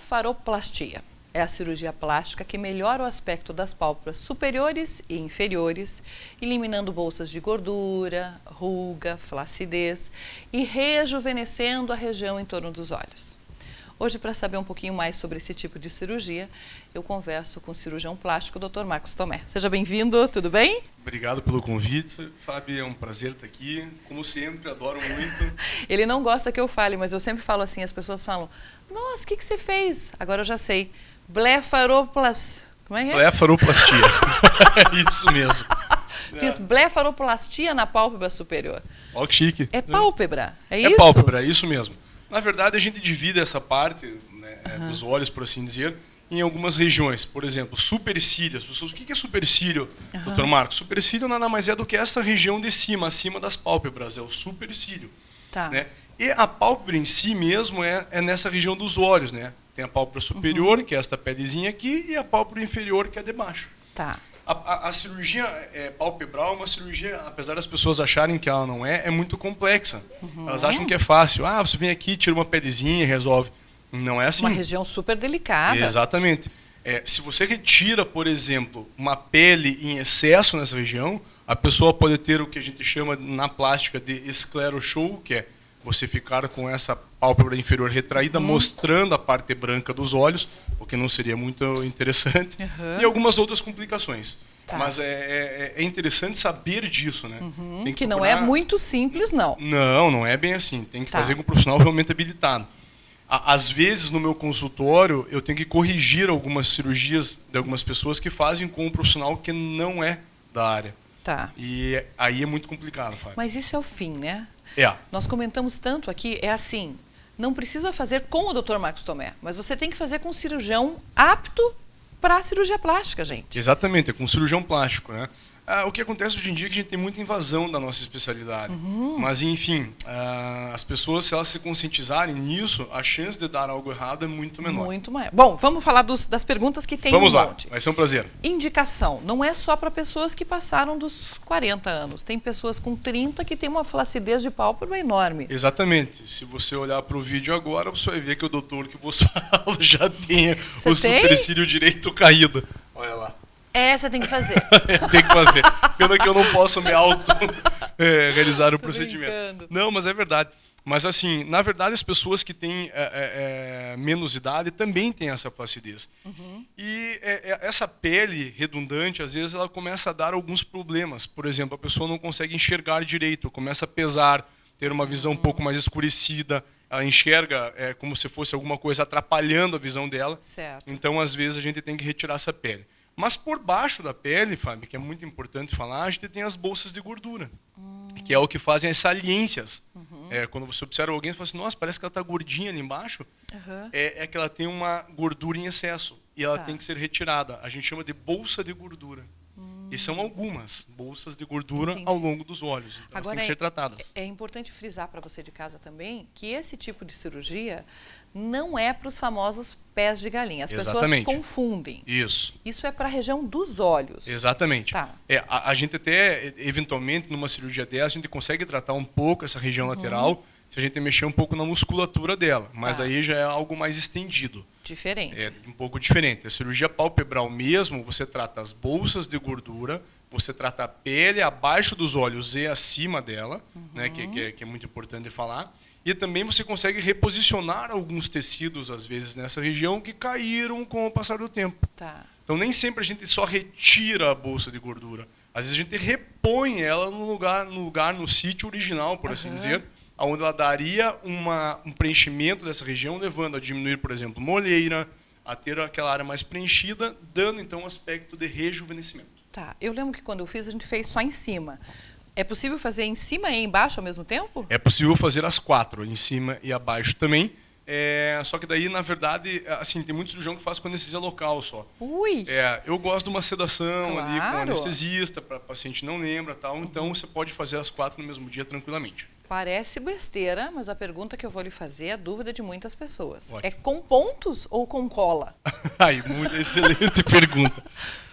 Blefaroplastia é a cirurgia plástica que melhora o aspecto das pálpebras superiores e inferiores, eliminando bolsas de gordura, ruga, flacidez e rejuvenescendo a região em torno dos olhos. Hoje, para saber um pouquinho mais sobre esse tipo de cirurgia, eu converso com o cirurgião plástico, Dr. Marcos Tomé. Seja bem-vindo, tudo bem? Obrigado pelo convite, Fábio, é um prazer estar aqui, como sempre, adoro muito. Ele não gosta que eu fale, mas eu sempre falo assim, as pessoas falam, nossa, o que você fez? Agora eu já sei, blefaroplastia. Como é que é? Blefaroplastia, isso mesmo. Fiz blefaroplastia na pálpebra superior. Ó que chique. É pálpebra, é isso? É pálpebra, é isso mesmo. Na verdade, a gente divide essa parte, né, dos olhos, por assim dizer, em algumas regiões. Por exemplo, supercílio. As pessoas, o que é supercílio, Dr. Marcos? Supercílio nada mais é do que essa região de cima, acima das pálpebras, é o supercílio. Tá. Né? E a pálpebra em si mesmo é nessa região dos olhos, né? Tem a pálpebra superior, que é esta pedezinha aqui, e a pálpebra inferior, que é de baixo. Tá. A cirurgia palpebral é uma cirurgia, apesar das pessoas acharem que ela não é muito complexa. Elas acham que é fácil. Ah, você vem aqui, tira uma pelezinha e resolve. Não é assim. Uma região super delicada. Exatamente. Se você retira, por exemplo, uma pele em excesso nessa região, a pessoa pode ter o que a gente chama na plástica de escleroshow, que é você ficar com essa pálpebra inferior retraída, mostrando a parte branca dos olhos, o que não seria muito interessante, e algumas outras complicações. Tá. Mas é interessante saber disso, né? Tem que não é muito simples, não. Não é bem assim. Tem que fazer com um profissional realmente habilitado. Às vezes, no meu consultório, eu tenho que corrigir algumas cirurgias de algumas pessoas que fazem com um profissional que não é da área. Tá. E aí é muito complicado, Fábio. Mas isso é o fim, né? É. Nós comentamos tanto aqui, é assim, não precisa fazer com o Dr. Marcos Tomé, mas você tem que fazer com um cirurgião apto para a cirurgia plástica, gente. Exatamente, é com um cirurgião plástico, né? O que acontece hoje em dia é que a gente tem muita invasão da nossa especialidade. Mas, enfim, as pessoas, se elas se conscientizarem nisso, a chance de dar algo errado é muito menor. Muito maior. Bom, vamos falar das perguntas que tem Vamos um lá, monte. vai ser um prazer. Indicação, não é só para pessoas que passaram dos 40 anos. Tem pessoas com 30 que têm uma flacidez de pálpebra enorme. Exatamente. Se você olhar para o vídeo agora, você vai ver que o doutor que você fala já tem o supercílio direito caído. Olha lá. Você tem que fazer. Tem que fazer. Pena que eu não posso me realizar o procedimento. Brincando. Não, mas é verdade. Mas assim, na verdade, as pessoas que têm menos idade também têm essa flacidez. E essa pele redundante, às vezes, ela começa a dar alguns problemas. Por exemplo, a pessoa não consegue enxergar direito, começa a pesar, ter uma visão um pouco mais escurecida. Ela enxerga como se fosse alguma coisa atrapalhando a visão dela. Certo. Então, às vezes, a gente tem que retirar essa pele. Mas por baixo da pele, Fábio, que é muito importante falar, a gente tem as bolsas de gordura, que é o que fazem as saliências. Quando você observa alguém, você fala assim, nossa, parece que ela está gordinha ali embaixo. É que ela tem uma gordura em excesso e ela tem que ser retirada. A gente chama de bolsa de gordura. E são algumas bolsas de gordura ao longo dos olhos. Então, elas têm que ser tratadas. É importante frisar para você de casa também que esse tipo de cirurgia não é para os famosos pés de galinha. As pessoas confundem. Isso. Isso é para a região dos olhos. Exatamente. Tá. A gente até, eventualmente, numa cirurgia dessa, a gente consegue tratar um pouco essa região lateral, se a gente mexer um pouco na musculatura dela. Mas aí já é algo mais estendido. Diferente. É um pouco diferente. A cirurgia palpebral mesmo, você trata as bolsas de gordura, você trata a pele abaixo dos olhos e acima dela, né, que é muito importante falar. E também você consegue reposicionar alguns tecidos, às vezes, nessa região que caíram com o passar do tempo. Tá. Então, nem sempre a gente só retira a bolsa de gordura. Às vezes, a gente repõe ela no sítio original, por assim dizer, onde ela daria um preenchimento dessa região, levando a diminuir, por exemplo, molheira, a ter aquela área mais preenchida, dando, então, um aspecto de rejuvenescimento. Tá. Eu lembro que quando eu fiz, a gente fez só em cima. É possível fazer em cima e embaixo ao mesmo tempo? É possível fazer as 4, em cima e abaixo também. Só que daí, na verdade, assim, tem muito cirurgião que faz com anestesia local só. Ui! Eu gosto de uma sedação ali com anestesista, para o paciente não lembra tal. Então, você pode fazer as 4 no mesmo dia tranquilamente. Parece besteira, mas a pergunta que eu vou lhe fazer é a dúvida de muitas pessoas. Ótimo. É com pontos ou com cola? Muito excelente pergunta.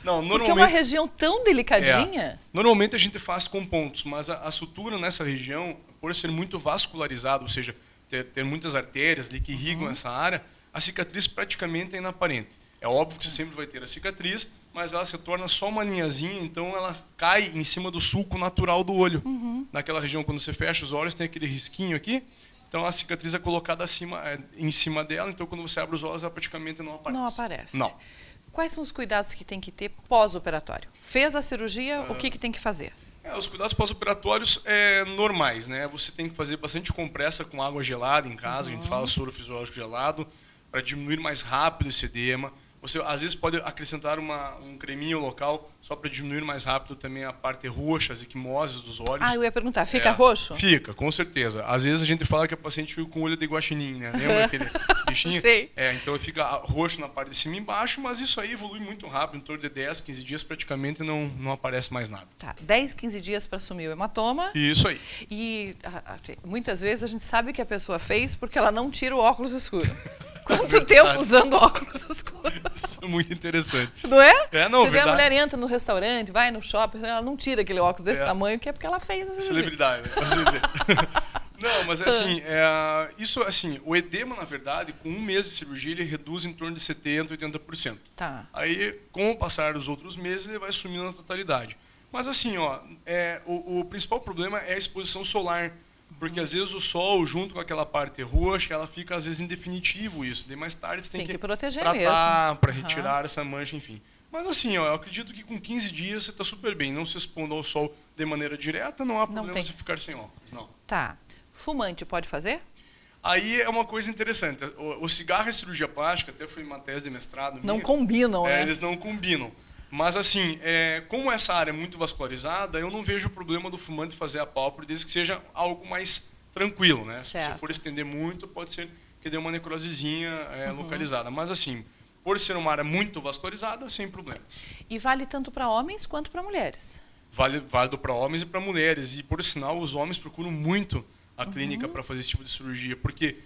Não, Porque é uma região tão delicadinha. Normalmente a gente faz com pontos, mas a sutura nessa região, por ser muito vascularizada, ou seja, ter muitas artérias ali que irrigam essa área, a cicatriz praticamente é inaparente. É óbvio que você sempre vai ter a cicatriz, mas ela se torna só uma linhazinha, então ela cai em cima do sulco natural do olho. Naquela região, quando você fecha os olhos, tem aquele risquinho aqui, então a cicatriz é colocada em cima dela, então quando você abre os olhos, ela praticamente não aparece. Não aparece. Não. Quais são os cuidados que tem que ter pós-operatório? Fez a cirurgia, o que tem que fazer? Os cuidados pós-operatórios normais, né? Você tem que fazer bastante compressa com água gelada em casa, a gente fala soro fisiológico gelado, para diminuir mais rápido esse edema. Você, às vezes, pode acrescentar um creminho local só para diminuir mais rápido também a parte roxa, as equimoses dos olhos. Ah, eu ia perguntar, fica roxo? Fica, com certeza. Às vezes a gente fala que a paciente fica com o olho de guaxinim, né? Lembra aquele bichinho? Sei. Então fica roxo na parte de cima e embaixo, mas isso aí evolui muito rápido, em torno de 10, 15 dias praticamente não aparece mais nada. Tá, 10, 15 dias para sumir o hematoma. Isso aí. E muitas vezes a gente sabe que a pessoa fez porque ela não tira o óculos escuro. Quanto tempo usando óculos escuros? Isso é muito interessante. Não é? Não, Você vê a verdade. mulher entra no restaurante, vai no shopping, ela não tira aquele óculos desse tamanho, que é porque ela fez a cirurgia. Celebridade, assim dizer. Não, mas assim, isso assim, o edema, na verdade, com um mês de cirurgia, ele reduz em torno de 70%, 80%. Tá. Aí, com o passar dos outros meses, ele vai sumindo na totalidade. Mas assim, o principal problema é a exposição solar. Porque às vezes o sol, junto com aquela parte roxa, ela fica às vezes em definitivo isso. Daí mais tarde você tem que proteger tratar para retirar essa mancha, enfim. Mas assim, eu acredito que com 15 dias você está super bem. Não se expondo ao sol de maneira direta, não há problema você ficar sem óculos. Não. Tá. Fumante pode fazer? Aí é uma coisa interessante. O cigarro e a cirurgia plástica, até foi uma tese de mestrado. Não combinam, né? Eles não combinam. Mas assim, como essa área é muito vascularizada, eu não vejo o problema do fumante fazer a pálpebra, desde que seja algo mais tranquilo, né? Certo. Se você for estender muito, pode ser que dê uma necrosezinha localizada. Mas assim, por ser uma área muito vascularizada, sem problema. E vale tanto para homens quanto para mulheres? Válido para homens e para mulheres. E, por sinal, os homens procuram muito a clínica para fazer esse tipo de cirurgia, porque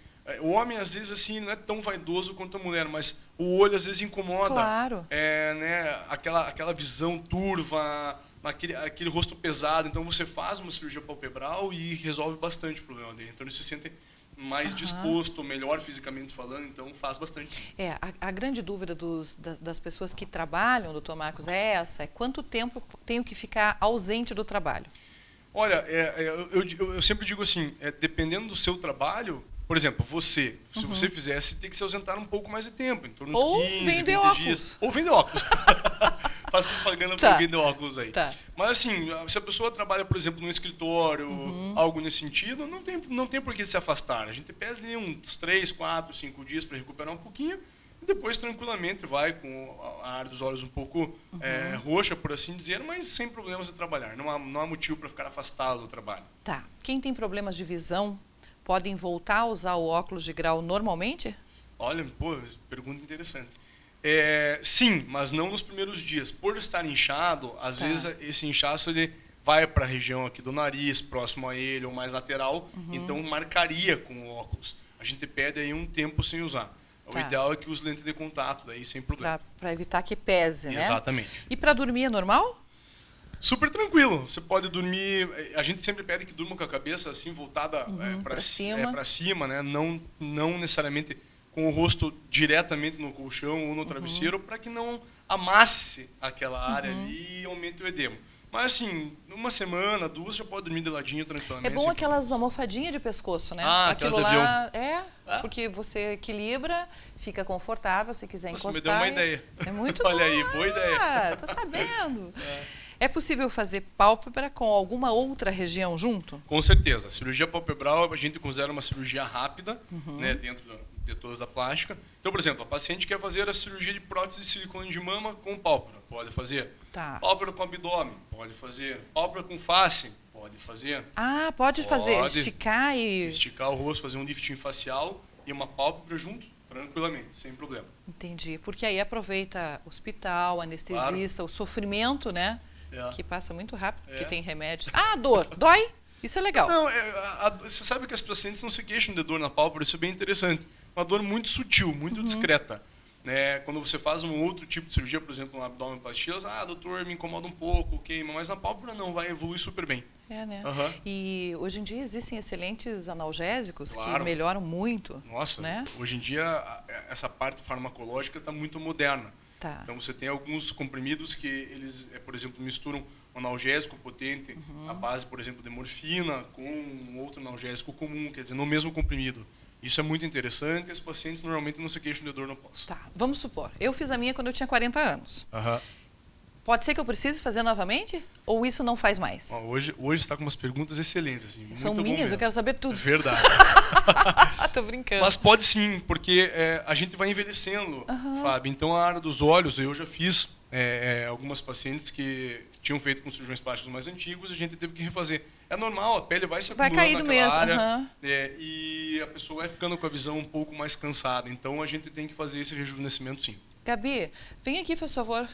o homem, às vezes, assim, não é tão vaidoso quanto a mulher, mas o olho, às vezes, incomoda. Claro. Né, aquela visão turva, aquele rosto pesado. Então, você faz uma cirurgia palpebral e resolve bastante o problema dele. Então, ele se sente mais disposto, melhor fisicamente falando, então faz bastante. A grande dúvida das pessoas que trabalham, doutor Marcos, é essa: quanto tempo tenho que ficar ausente do trabalho? Olha, eu sempre digo assim, dependendo do seu trabalho, por exemplo, se você fizesse, tem que se ausentar um pouco mais de tempo, em torno dos 15, 20 dias. Ou vender óculos. Faz propaganda para alguém de óculos aí. Tá. Mas assim, se a pessoa trabalha, por exemplo, num escritório, algo nesse sentido, não tem por que se afastar. A gente pede ali uns 3, 4, 5 dias para recuperar um pouquinho, e depois tranquilamente vai com a área dos olhos um pouco roxa, por assim dizer, mas sem problemas de trabalhar. Não há motivo para ficar afastado do trabalho. Tá. Quem tem problemas de visão podem voltar a usar o óculos de grau normalmente? Olha, pergunta interessante. Sim, mas não nos primeiros dias. Por estar inchado, às vezes esse inchaço ele vai para a região aqui do nariz, próximo a ele, ou mais lateral, então marcaria com o óculos. A gente pede aí um tempo sem usar. O ideal é que use lente de contato, daí sem problema. Para evitar que pese, né? Exatamente. E para dormir é normal? Super tranquilo. Você pode dormir. A gente sempre pede que durma com a cabeça assim voltada para cima, né? Não necessariamente com o rosto diretamente no colchão ou no travesseiro, para que não amasse aquela área ali e aumente o edema. Mas assim, uma semana, 2, já pode dormir de ladinho tranquilamente. É bom aquelas almofadinhas de pescoço, né? Aquilo lá porque você equilibra, fica confortável, se quiser encostar. Você me deu uma ideia. É muito Olha aí, boa ideia. Tô sabendo. É possível fazer pálpebra com alguma outra região junto? Com certeza. A cirurgia palpebral a gente considera uma cirurgia rápida, né, dentro de todas a plástica. Então, por exemplo, a paciente quer fazer a cirurgia de prótese de silicone de mama com pálpebra, pode fazer. Tá. Pálpebra com abdômen, pode fazer. Pálpebra com face, pode fazer. Pode fazer, esticar o rosto, fazer um lifting facial e uma pálpebra junto, tranquilamente, sem problema. Entendi, porque aí aproveita hospital, anestesista, o sofrimento, né? Que passa muito rápido, porque tem remédios. Dor, dói? Isso é legal. Não, você sabe que as pacientes não se queixam de dor na pálpebra, isso é bem interessante. Uma dor muito sutil, muito discreta. né? Quando você faz um outro tipo de cirurgia, por exemplo, um abdominoplastia, doutor, me incomoda um pouco, queima, mas na pálpebra não, vai evoluir super bem. É, né? Uhum. E hoje em dia existem excelentes analgésicos Claro. que melhoram muito. Nossa, né? Hoje em dia essa parte farmacológica está muito moderna. Tá. Então você tem alguns comprimidos que eles, por exemplo, misturam um analgésico potente, a base, por exemplo, de morfina, com um outro analgésico comum, quer dizer, no mesmo comprimido. Isso é muito interessante e os pacientes normalmente não se queixam de dor no pós. Tá, vamos supor, eu fiz a minha quando eu tinha 40 anos. Uhum. Pode ser que eu precise fazer novamente? Ou isso não faz mais? Ó, hoje está com umas perguntas excelentes. Assim, São muito minhas, eu quero saber tudo. Verdade. Tô brincando. Mas pode sim, porque a gente vai envelhecendo, Fábio. Então a área dos olhos, eu já fiz algumas pacientes que tinham feito com cirurgiões plásticos mais antigos, a gente teve que refazer. É normal, a pele vai se acumulando naquela área e a pessoa vai ficando com a visão um pouco mais cansada. Então a gente tem que fazer esse rejuvenescimento sim. Gabi, vem aqui, por favor.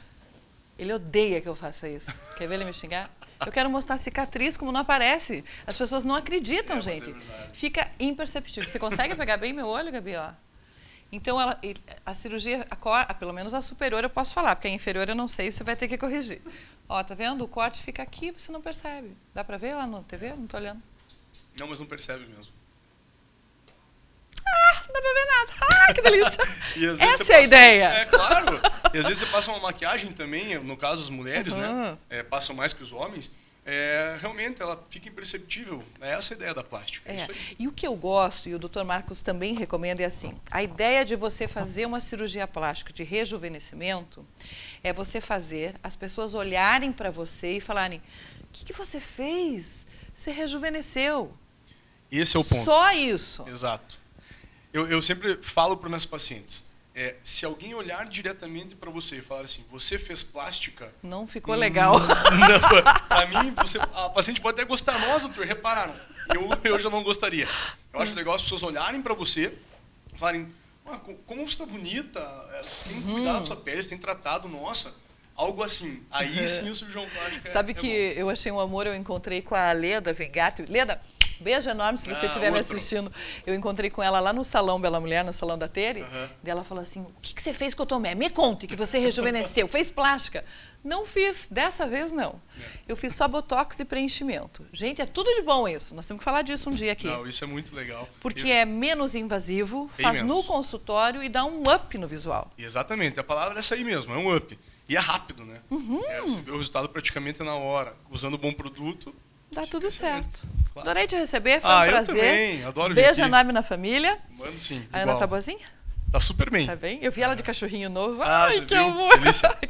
Ele odeia que eu faça isso. Quer ver ele me xingar? Eu quero mostrar a cicatriz como não aparece. As pessoas não acreditam, gente. Fica imperceptível. Você consegue pegar bem meu olho, Gabi? Ó. Então, a cirurgia, pelo menos a superior eu posso falar, porque a inferior eu não sei, você vai ter que corrigir. Ó, tá vendo? O corte fica aqui, você não percebe. Dá pra ver lá na TV? Não tô olhando. Não, mas não percebe mesmo. Não dá pra ver nada. Que delícia. E às vezes essa é a ideia. É, claro. E às vezes você passa uma maquiagem também, no caso as mulheres, né? Passam mais que os homens. Realmente ela fica imperceptível. É essa a ideia da plástica. É isso aí. E o que eu gosto, e o Dr. Marcos também recomenda, é assim, a ideia de você fazer uma cirurgia plástica de rejuvenescimento é você fazer as pessoas olharem para você e falarem, o que você fez? Você rejuvenesceu. Esse é o ponto. Só isso. Exato. Eu sempre falo para meus pacientes, se alguém olhar diretamente para você e falar assim, você fez plástica... Não ficou legal. Para mim, a paciente pode até gostar. Nossa, doutor, repararam. Eu já não gostaria. Eu acho legal as pessoas olharem para você e falarem, como você está bonita, tem cuidado da sua pele, você tem tratado, nossa... Algo assim. Aí sim o cirurgião plástico Sabe que eu achei um amor, eu encontrei com a Leda Vengato. Leda, beijo enorme se você estiver me assistindo. Eu encontrei com ela lá no Salão Bela Mulher, no Salão da Tere. E ela falou assim, o que você fez com o Tomé? Me conte que você rejuvenesceu, fez plástica. Não fiz, dessa vez não. Eu fiz só botox e preenchimento. Gente, é tudo de bom isso. Nós temos que falar disso um dia aqui. Não, isso é muito legal. Porque é menos invasivo, faz no consultório e dá um up no visual. Exatamente, a palavra é essa aí mesmo, é um up. E é rápido, né? Você vê o resultado praticamente na hora. Usando um bom produto... Dá tudo certo. Claro. Adorei te receber, foi um prazer. Eu também, adoro Beijo enorme na família. Mano, sim. A Ana tá boazinha? Tá super bem. Tá bem? Eu vi ela de cachorrinho novo. Ai, que amor!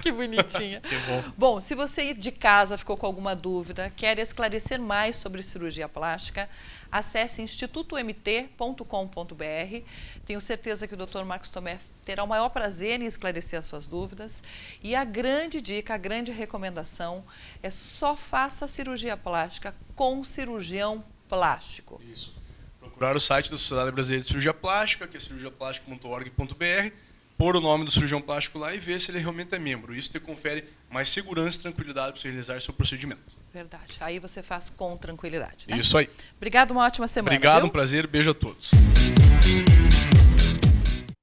Que bonitinha. Que bom. Bom, se você de casa ficou com alguma dúvida, quer esclarecer mais sobre cirurgia plástica, acesse institutomt.com.br. Tenho certeza que o Dr. Marcos Tomé terá o maior prazer em esclarecer as suas dúvidas. E a grande dica, a grande recomendação é só faça a cirurgia plástica com cirurgião plástico. Isso. Procurar o site da Sociedade Brasileira de Cirurgia Plástica, que é cirurgiaplástica.org.br, pôr o nome do cirurgião plástico lá e ver se ele realmente é membro. Isso te confere mais segurança e tranquilidade para você realizar seu procedimento. Verdade. Aí você faz com tranquilidade, né? Isso aí. Obrigado, uma ótima semana. Obrigado, viu? Um prazer. Beijo a todos.